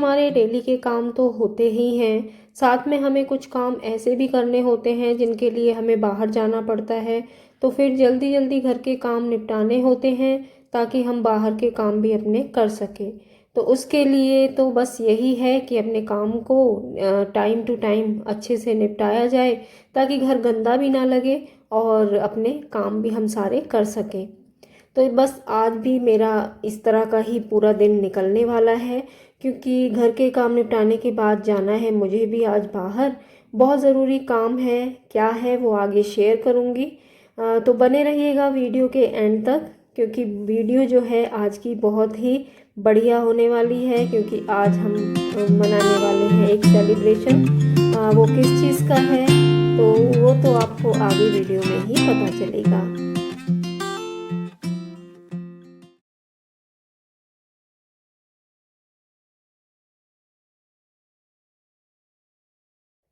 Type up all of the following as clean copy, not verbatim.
हमारे डेली के काम तो होते ही हैं, साथ में हमें कुछ काम ऐसे भी करने होते हैं जिनके लिए हमें बाहर जाना पड़ता है। तो फिर जल्दी जल्दी घर के काम निपटाने होते हैं ताकि हम बाहर के काम भी अपने कर सकें। तो उसके लिए तो बस यही है कि अपने काम को टाइम टू टाइम अच्छे से निपटाया जाए ताकि घर गंदा भी ना लगे और अपने काम भी हम सारे कर सकें। तो बस आज भी मेरा इस तरह का ही पूरा दिन निकलने वाला है, क्योंकि घर के काम निपटाने के बाद जाना है मुझे भी आज बाहर। बहुत ज़रूरी काम है, क्या है वो आगे शेयर करूँगी। तो बने रहिएगा वीडियो के एंड तक, क्योंकि वीडियो जो है आज की बहुत ही बढ़िया होने वाली है। क्योंकि आज हम मनाने वाले हैं एक सेलिब्रेशन। वो किस चीज़ का है तो वो तो आपको आगे वीडियो में ही पता चलेगा।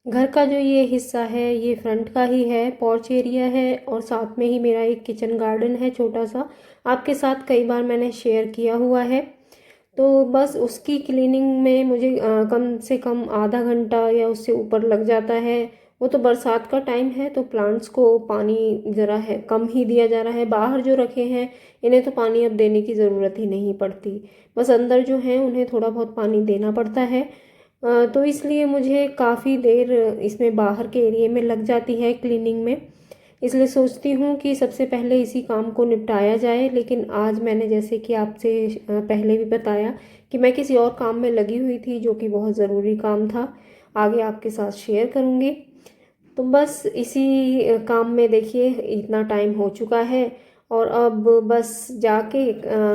घर का जो ये हिस्सा है ये फ्रंट का ही है, पोर्च एरिया है, और साथ में ही मेरा एक किचन गार्डन है छोटा सा। आपके साथ कई बार मैंने शेयर किया हुआ है। तो बस उसकी क्लीनिंग में मुझे कम से कम आधा घंटा या उससे ऊपर लग जाता है। वो तो बरसात का टाइम है तो प्लांट्स को पानी ज़रा है कम ही दिया जा रहा है। बाहर जो रखे हैं इन्हें तो पानी अब देने की ज़रूरत ही नहीं पड़ती, बस अंदर जो हैं उन्हें थोड़ा बहुत पानी देना पड़ता है। तो इसलिए मुझे काफ़ी देर इसमें बाहर के एरिया में लग जाती है क्लीनिंग में। इसलिए सोचती हूँ कि सबसे पहले इसी काम को निपटाया जाए। लेकिन आज मैंने जैसे कि आपसे पहले भी बताया कि मैं किसी और काम में लगी हुई थी जो कि बहुत ज़रूरी काम था, आगे आपके साथ शेयर करूँगी। तो बस इसी काम में देखिए इतना टाइम हो चुका है, और अब बस जाके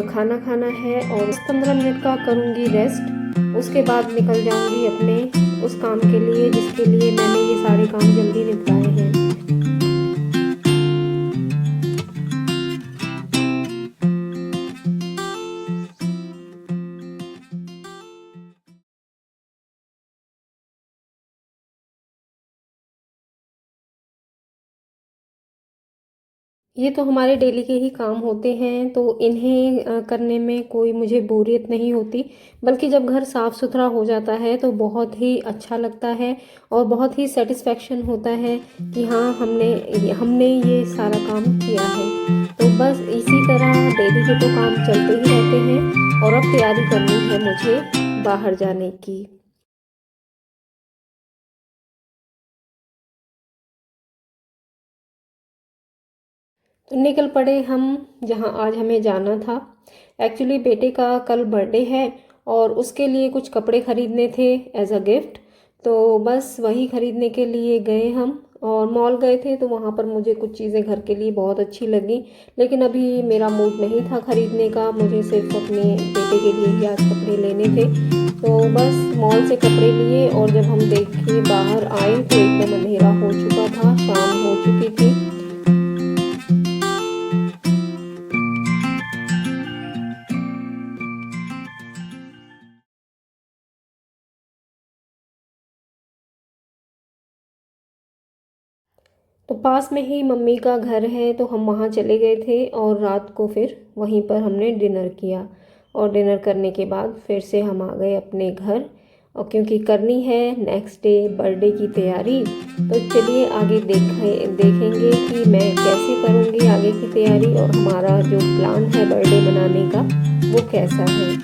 खाना खाना है और 15 मिनट का करूँगी रेस्ट। उसके बाद निकल जाऊँगी अपने उस काम के लिए जिसके लिए मैंने ये सारे काम जल्दी निपटाए हैं। ये तो हमारे डेली के ही काम होते हैं, तो इन्हें करने में कोई मुझे बोरियत नहीं होती। बल्कि जब घर साफ़ सुथरा हो जाता है तो बहुत ही अच्छा लगता है और बहुत ही सेटिस्फेक्शन होता है कि हाँ हमने हमने ये सारा काम किया है। तो बस इसी तरह डेली के तो काम चलते ही रहते हैं, और अब तैयारी करनी है मुझे बाहर जाने की। तो निकल पड़े हम जहाँ आज हमें जाना था। एक्चुअली बेटे का कल बर्थडे है और उसके लिए कुछ कपड़े ख़रीदने थे एज अ गिफ्ट। तो बस वही ख़रीदने के लिए गए हम, और मॉल गए थे तो वहाँ पर मुझे कुछ चीज़ें घर के लिए बहुत अच्छी लगी। लेकिन अभी मेरा मूड नहीं था ख़रीदने का, मुझे सिर्फ अपने बेटे के लिए ही आज कपड़े लेने थे। तो बस मॉल से कपड़े लिए, और जब हम देखे बाहर आए तो एकदम अंधेरा हो चुका था, शाम हो चुकी थी। तो पास में ही मम्मी का घर है तो हम वहाँ चले गए थे, और रात को फिर वहीं पर हमने डिनर किया। और डिनर करने के बाद फिर से हम आ गए अपने घर, और क्योंकि करनी है नेक्स्ट डे बर्थडे की तैयारी। तो चलिए आगे देखेंगे कि मैं कैसे करूँगी आगे की तैयारी, और हमारा जो प्लान है बर्थडे मनाने का वो कैसा है।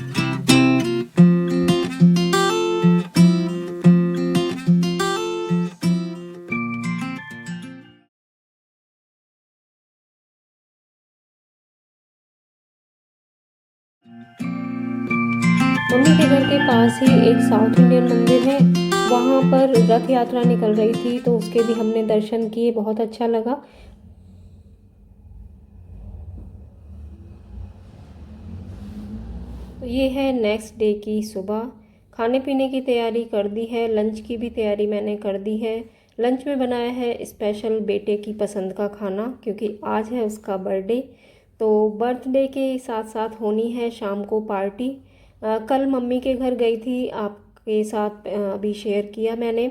मम्मी के घर के पास ही एक साउथ इंडियन मंदिर है, वहाँ पर रथ यात्रा निकल रही थी तो उसके भी हमने दर्शन किए, बहुत अच्छा लगा। तो ये है नेक्स्ट डे की सुबह। खाने पीने की तैयारी कर दी है, लंच की भी तैयारी मैंने कर दी है। लंच में बनाया है स्पेशल बेटे की पसंद का खाना, क्योंकि आज है उसका बर्थडे। तो बर्थडे के साथ साथ होनी है शाम को पार्टी। कल मम्मी के घर गई थी, आपके साथ अभी शेयर किया मैंने।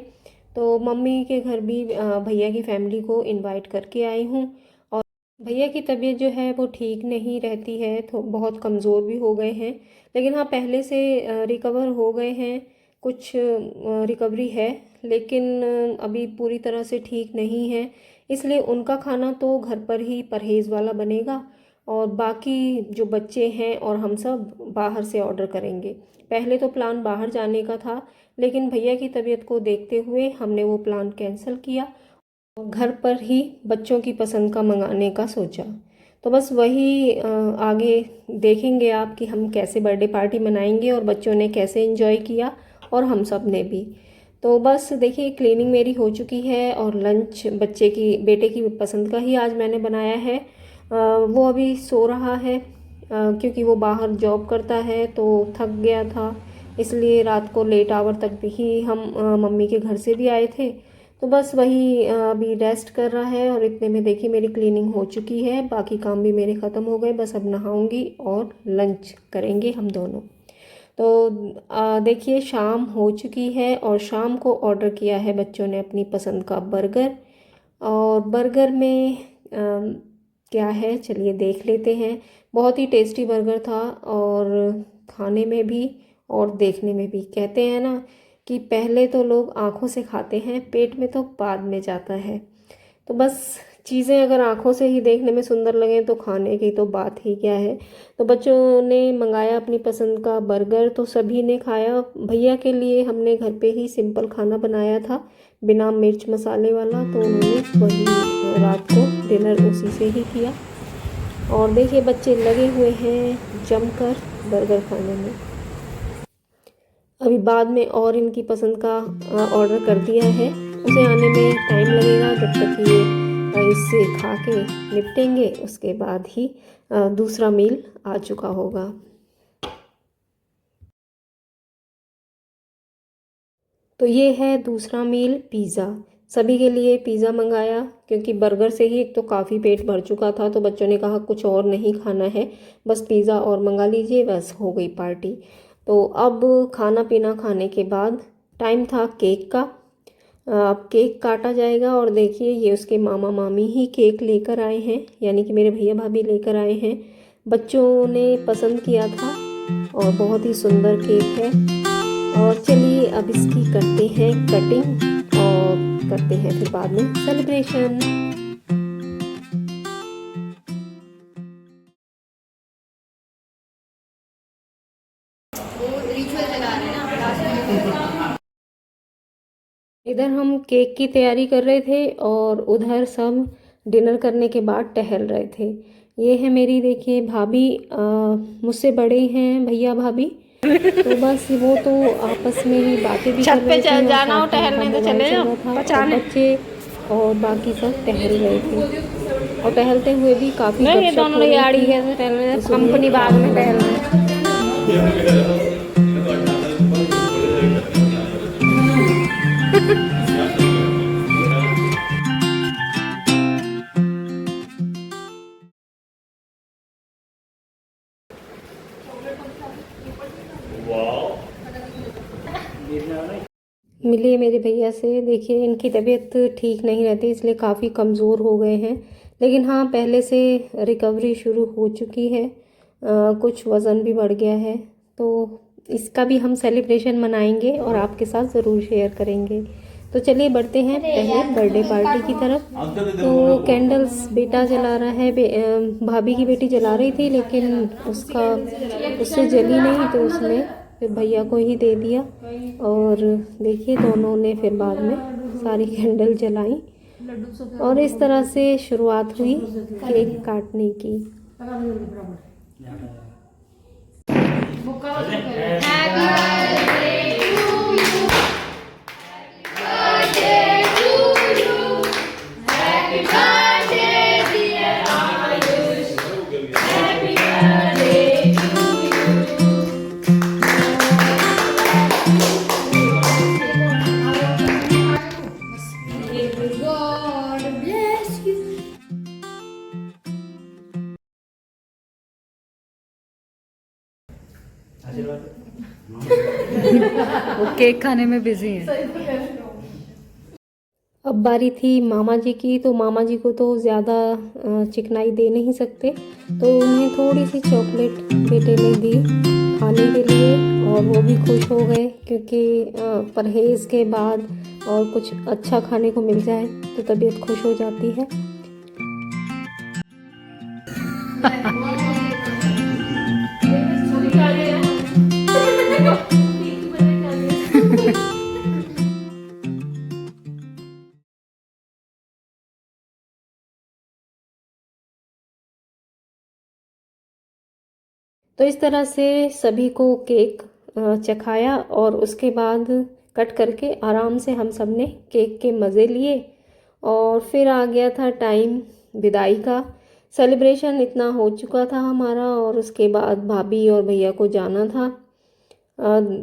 तो मम्मी के घर भी भैया की फैमिली को इनवाइट करके आई हूँ। भैया की तबीयत जो है वो ठीक नहीं रहती है, तो बहुत कमज़ोर भी हो गए हैं। लेकिन हाँ, पहले से रिकवर हो गए हैं, कुछ रिकवरी है, लेकिन अभी पूरी तरह से ठीक नहीं है। इसलिए उनका खाना तो घर पर ही परहेज़ वाला बनेगा, और बाकी जो बच्चे हैं और हम सब बाहर से ऑर्डर करेंगे। पहले तो प्लान बाहर जाने का था, लेकिन भैया की तबीयत को देखते हुए हमने वो प्लान कैंसिल किया, घर पर ही बच्चों की पसंद का मंगाने का सोचा। तो बस वही आगे देखेंगे आप कि हम कैसे बर्थडे पार्टी मनाएंगे और बच्चों ने कैसे एंजॉय किया, और हम सब ने भी। तो बस देखिए, क्लीनिंग मेरी हो चुकी है, और लंच बच्चे की बेटे की पसंद का ही आज मैंने बनाया है। वो अभी सो रहा है, क्योंकि वो बाहर जॉब करता है तो थक गया था, इसलिए रात को लेट आवर तक भी हम मम्मी के घर से भी आए थे। तो बस वही अभी रेस्ट कर रहा है, और इतने में देखिए मेरी क्लीनिंग हो चुकी है, बाकी काम भी मेरे ख़त्म हो गए। बस अब नहाऊंगी और लंच करेंगे हम दोनों। तो देखिए शाम हो चुकी है, और शाम को ऑर्डर किया है बच्चों ने अपनी पसंद का बर्गर। और बर्गर में क्या है, चलिए देख लेते हैं। बहुत ही टेस्टी बर्गर था, और खाने में भी और देखने में भी। कहते हैं ना कि पहले तो लोग आँखों से खाते हैं, पेट में तो बाद में जाता है। तो बस चीज़ें अगर आँखों से ही देखने में सुंदर लगें तो खाने की तो बात ही क्या है। तो बच्चों ने मंगाया अपनी पसंद का बर्गर, तो सभी ने खाया। भैया के लिए हमने घर पे ही सिंपल खाना बनाया था, बिना मिर्च मसाले वाला, तो उन्होंने वही रात को डिनर उसी से ही किया। और देखिए बच्चे लगे हुए हैं जमकर बर्गर खाने में। अभी बाद में और इनकी पसंद का ऑर्डर कर दिया है, उसे आने में टाइम लगेगा। जब तक ये इससे खा के निपटेंगे, उसके बाद ही दूसरा मील आ चुका होगा। तो ये है दूसरा मील, पिज़्ज़ा। सभी के लिए पिज़्ज़ा मंगाया, क्योंकि बर्गर से ही एक तो काफ़ी पेट भर चुका था, तो बच्चों ने कहा कुछ और नहीं खाना है, बस पिज़्ज़ा और मंगा लीजिए, बस हो गई पार्टी। तो अब खाना पीना खाने के बाद टाइम था केक का। अब केक काटा जाएगा, और देखिए ये उसके मामा मामी ही केक लेकर आए हैं, यानी कि मेरे भैया भाभी लेकर आए हैं। बच्चों ने पसंद किया था, और बहुत ही सुंदर केक है। और चलिए अब इसकी करते हैं कटिंग, और करते हैं फिर बाद में सेलिब्रेशन। इधर हम केक की तैयारी कर रहे थे, और उधर सब डिनर करने के बाद टहल रहे थे। ये है मेरी, देखिए भाभी, मुझसे बड़े हैं भैया भाभी। तो बस वो तो आपस में ही बातें भी कर रहे थे, और जाना हो साथ में टहलने उनका तो मोबाइल चले चल जाओ रहा था, और पहचाने। बच्चे और बाकी सब टहल रहे थे। और टहलते हुए भी काफ़ी नहीं ये गपशप दोनों हो लोग रही यार थी। कैसे टहल रहे तो हैं, सुनिए कंपनी क्या बाग में हो टहल रहा रहे है। मिलिए मेरे भैया से। देखिए इनकी तबीयत ठीक नहीं रहती, इसलिए काफ़ी कमज़ोर हो गए हैं, लेकिन हाँ पहले से रिकवरी शुरू हो चुकी है। कुछ वज़न भी बढ़ गया है, तो इसका भी हम सेलिब्रेशन मनाएंगे और आपके साथ ज़रूर शेयर करेंगे। तो चलिए बढ़ते हैं पहले बर्थडे पार्टी की तरफ। तो कैंडल्स बेटा जला रहा है, भाभी की बेटी जला रही थी, लेकिन उससे जली नहीं, तो उसने फिर भैया को ही दे दिया। और देखिए दोनों ने फिर बाद में सारी कैंडल जलाई, और इस तरह से शुरुआत हुई केक काटने की। वो केक खाने में बिजी है। अब बारी थी मामा जी की, तो मामा जी को तो ज़्यादा चिकनाई दे नहीं सकते, तो उन्हें थोड़ी सी चॉकलेट बेटे ने दी खाने के लिए, और वो भी खुश हो गए क्योंकि परहेज़ के बाद और कुछ अच्छा खाने को मिल जाए तो तबीयत खुश हो जाती है। तो इस तरह से सभी को केक चखाया, और उसके बाद कट करके आराम से हम सब ने केक के मज़े लिए। और फिर आ गया था टाइम विदाई का। सेलिब्रेशन इतना हो चुका था हमारा, और उसके बाद भाभी और भैया को जाना था।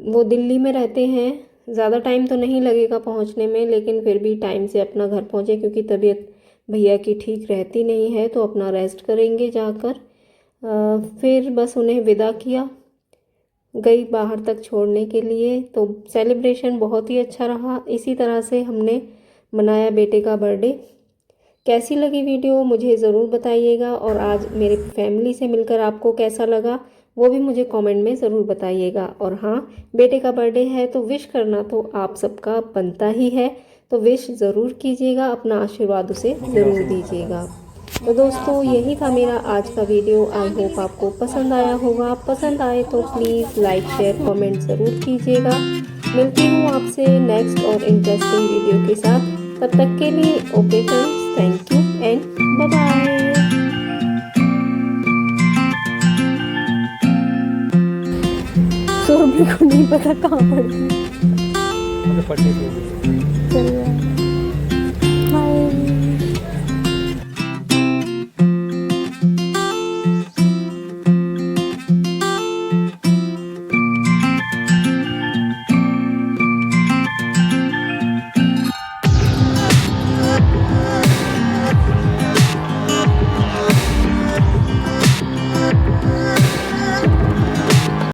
वो दिल्ली में रहते हैं, ज़्यादा टाइम तो नहीं लगेगा पहुंचने में, लेकिन फिर भी टाइम से अपना घर पहुंचे क्योंकि तबीयत भैया की ठीक रहती नहीं है, तो अपना रेस्ट करेंगे जाकर। फिर बस उन्हें विदा किया, गई बाहर तक छोड़ने के लिए। तो सेलिब्रेशन बहुत ही अच्छा रहा। इसी तरह से हमने मनाया बेटे का बर्थडे। कैसी लगी वीडियो मुझे ज़रूर बताइएगा, और आज मेरे फैमिली से मिलकर आपको कैसा लगा वो भी मुझे कमेंट में ज़रूर बताइएगा। और हाँ, बेटे का बर्थडे है तो विश करना तो आप सबका बनता ही है, तो विश ज़रूर कीजिएगा, अपना आशीर्वाद उसे ज़रूर दीजिएगा। तो दोस्तों, यही था मेरा आज का वीडियो। आई होप आपको पसंद आया होगा। पसंद आए तो प्लीज़ लाइक शेयर कमेंट ज़रूर कीजिएगा। मिलती हूँ आपसे नेक्स्ट और इंटरेस्टिंग वीडियो के साथ। तब तक के लिए okay friends, thank you and bye bye. Surabhi को नहीं पता कहाँ पड़ गई। पढ़ने के लिए चल रहा है।